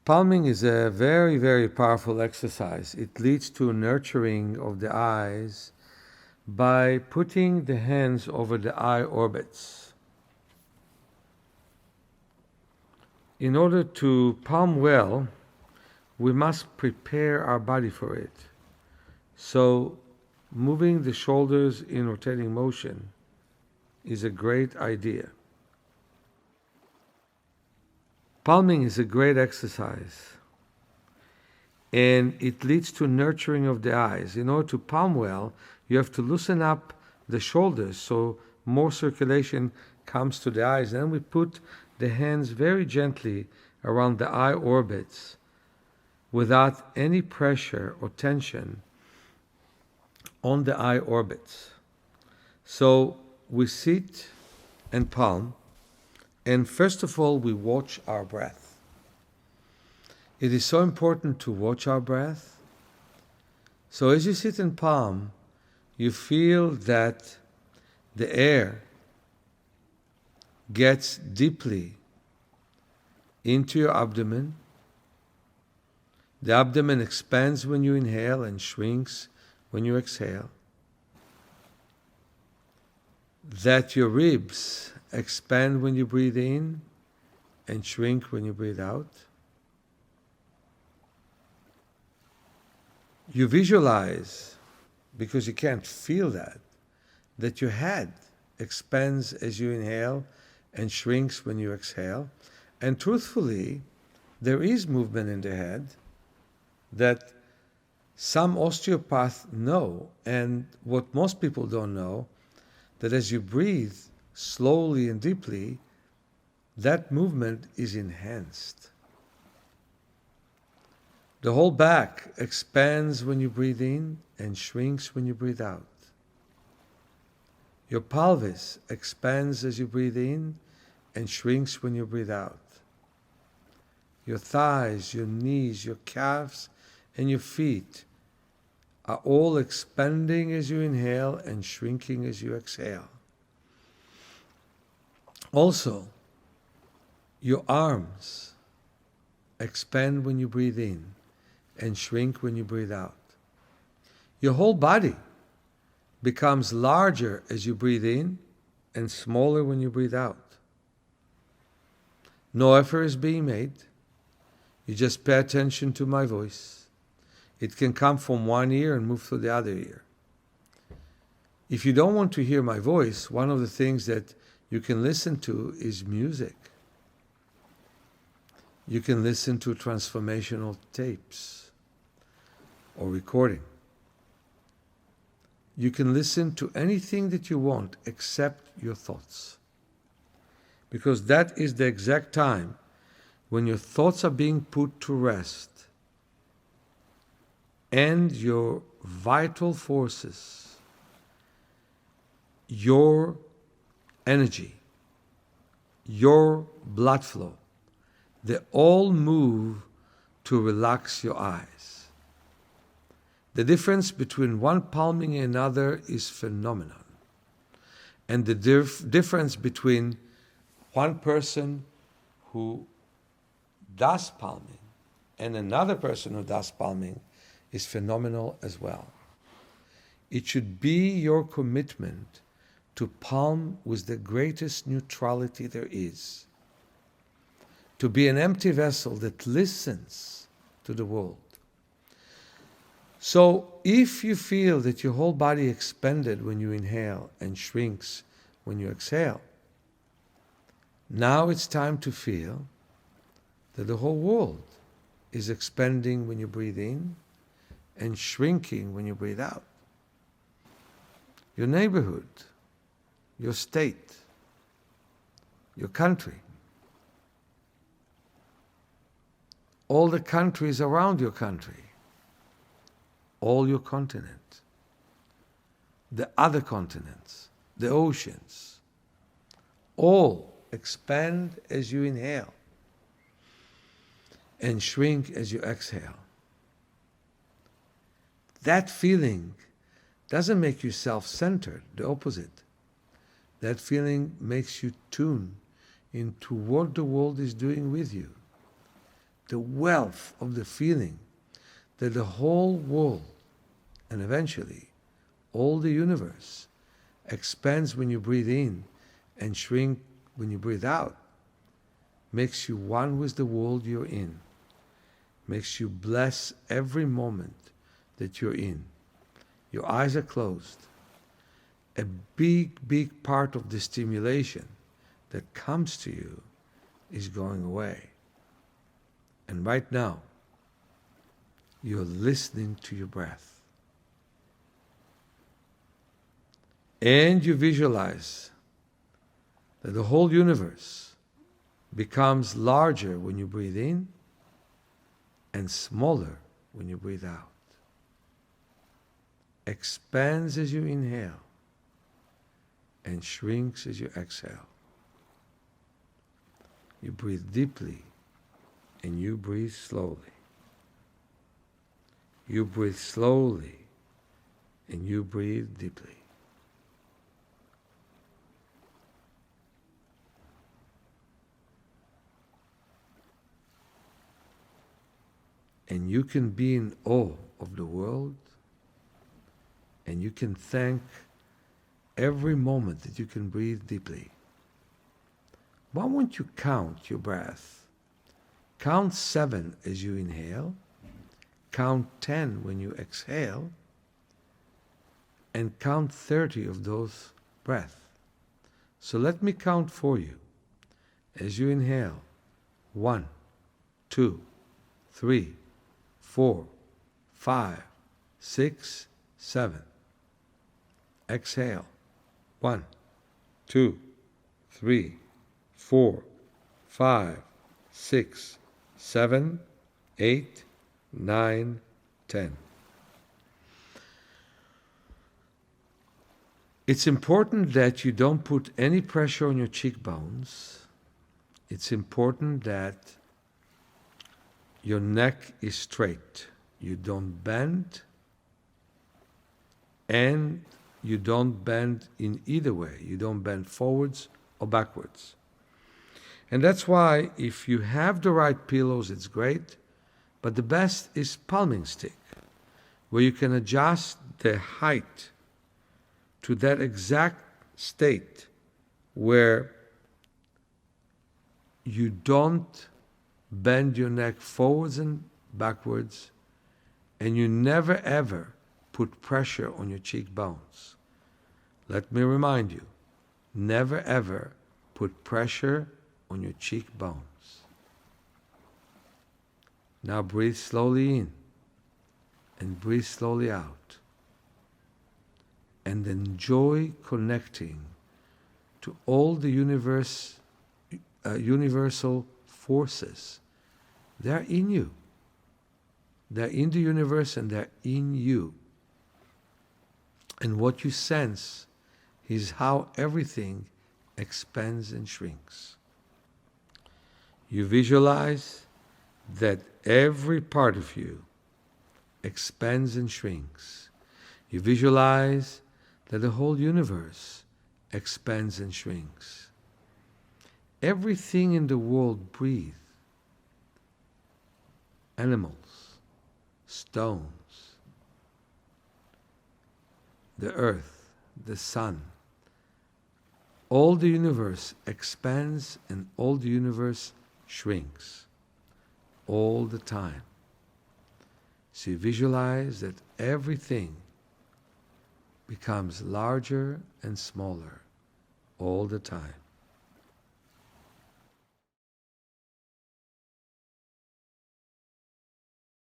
Palming is a very, very powerful exercise. It leads to nurturing of the eyes by putting the hands over the eye orbits. In order to palm well, we must prepare our body for it. So, moving the shoulders in rotating motion is a great idea. Palming is a great exercise, and it leads to nurturing of the eyes. In order to palm well, you have to loosen up the shoulders so more circulation comes to the eyes. Then we put the hands very gently around the eye orbits without any pressure or tension on the eye orbits. So we sit and palm, and first of all, we watch our breath. It is so important to watch our breath. So as you sit and palm, you feel that the air gets deeply into your abdomen. The abdomen expands when you inhale and shrinks when you exhale. That your ribs expand when you breathe in and shrink when you breathe out. You visualize, because you can't feel that your head expands as you inhale and shrinks when you exhale. And truthfully, there is movement in the head that some osteopaths know, and what most people don't know, that as you breathe slowly and deeply, that movement is enhanced. The whole back expands when you breathe in and shrinks when you breathe out. Your pelvis expands as you breathe in and shrinks when you breathe out. Your thighs, your knees, your calves, and your feet are all expanding as you inhale and shrinking as you exhale. Also, your arms expand when you breathe in and shrink when you breathe out. Your whole body becomes larger as you breathe in and smaller when you breathe out. No effort is being made. You just pay attention to my voice. It can come from one ear and move to the other ear. If you don't want to hear my voice, one of the things that you can listen to is music. You can listen to transformational tapes or recording. You can listen to anything that you want except your thoughts. Because that is the exact time when your thoughts are being put to rest and your vital forces, your energy, your blood flow, they all move to relax your eyes. The difference between one palming and another is phenomenal. And the difference between one person who does palming and another person who does palming is phenomenal as well. It should be your commitment to palm with the greatest neutrality there is. To be an empty vessel that listens to the world. So if you feel that your whole body expanded when you inhale and shrinks when you exhale, now it's time to feel that the whole world is expanding when you breathe in and shrinking when you breathe out. Your neighborhood, your state, your country, all the countries around your country, all your continent, the other continents, the oceans, all expand as you inhale and shrink as you exhale. That feeling doesn't make you self-centered, the opposite. That feeling makes you tune into what the world is doing with you. the wealth of the feeling that the whole world and eventually all the universe expands when you breathe in and shrink when you breathe out, makes you one with the world you're in, makes you bless every moment that you're in. Your eyes are closed. A big part of the stimulation that comes to you is going away. And right now, you're listening to your breath. And you visualize that the whole universe becomes larger when you breathe in and smaller when you breathe out. Expands as you inhale and shrinks as you exhale. You breathe deeply and you breathe slowly. You breathe slowly and you breathe deeply. And you can be in awe of the world, and you can thank every moment that you can breathe deeply. Why won't you count your breath? Count 7 as you inhale, count 10 when you exhale, and count 30 of those breaths. So let me count for you. As you inhale, 1, 2, 3, 4, 5, 6, 7. Exhale. 1, 2, 3, 4, 5, 6, 7, 8, 9, 10. It's important that you don't put any pressure on your cheekbones. It's important that your neck is straight. You don't bend, and you don't bend in either way. You don't bend forwards or backwards. And that's why if you have the right pillows, it's great, but the best is palming stick, where you can adjust the height to that exact state where you don't bend your neck forwards and backwards, and you never ever put pressure on your cheekbones. Let me remind you, never ever put pressure on your cheekbones. Now breathe slowly in and breathe slowly out, and enjoy connecting to all the universal forces. They're in you. They're in the universe and they're in you. And what you sense is how everything expands and shrinks. You visualize that every part of you expands and shrinks. You visualize that the whole universe expands and shrinks. Everything in the world breathes. Animals, stones, the earth, the sun. All the universe expands and all the universe shrinks all the time. So you visualize that everything becomes larger and smaller all the time.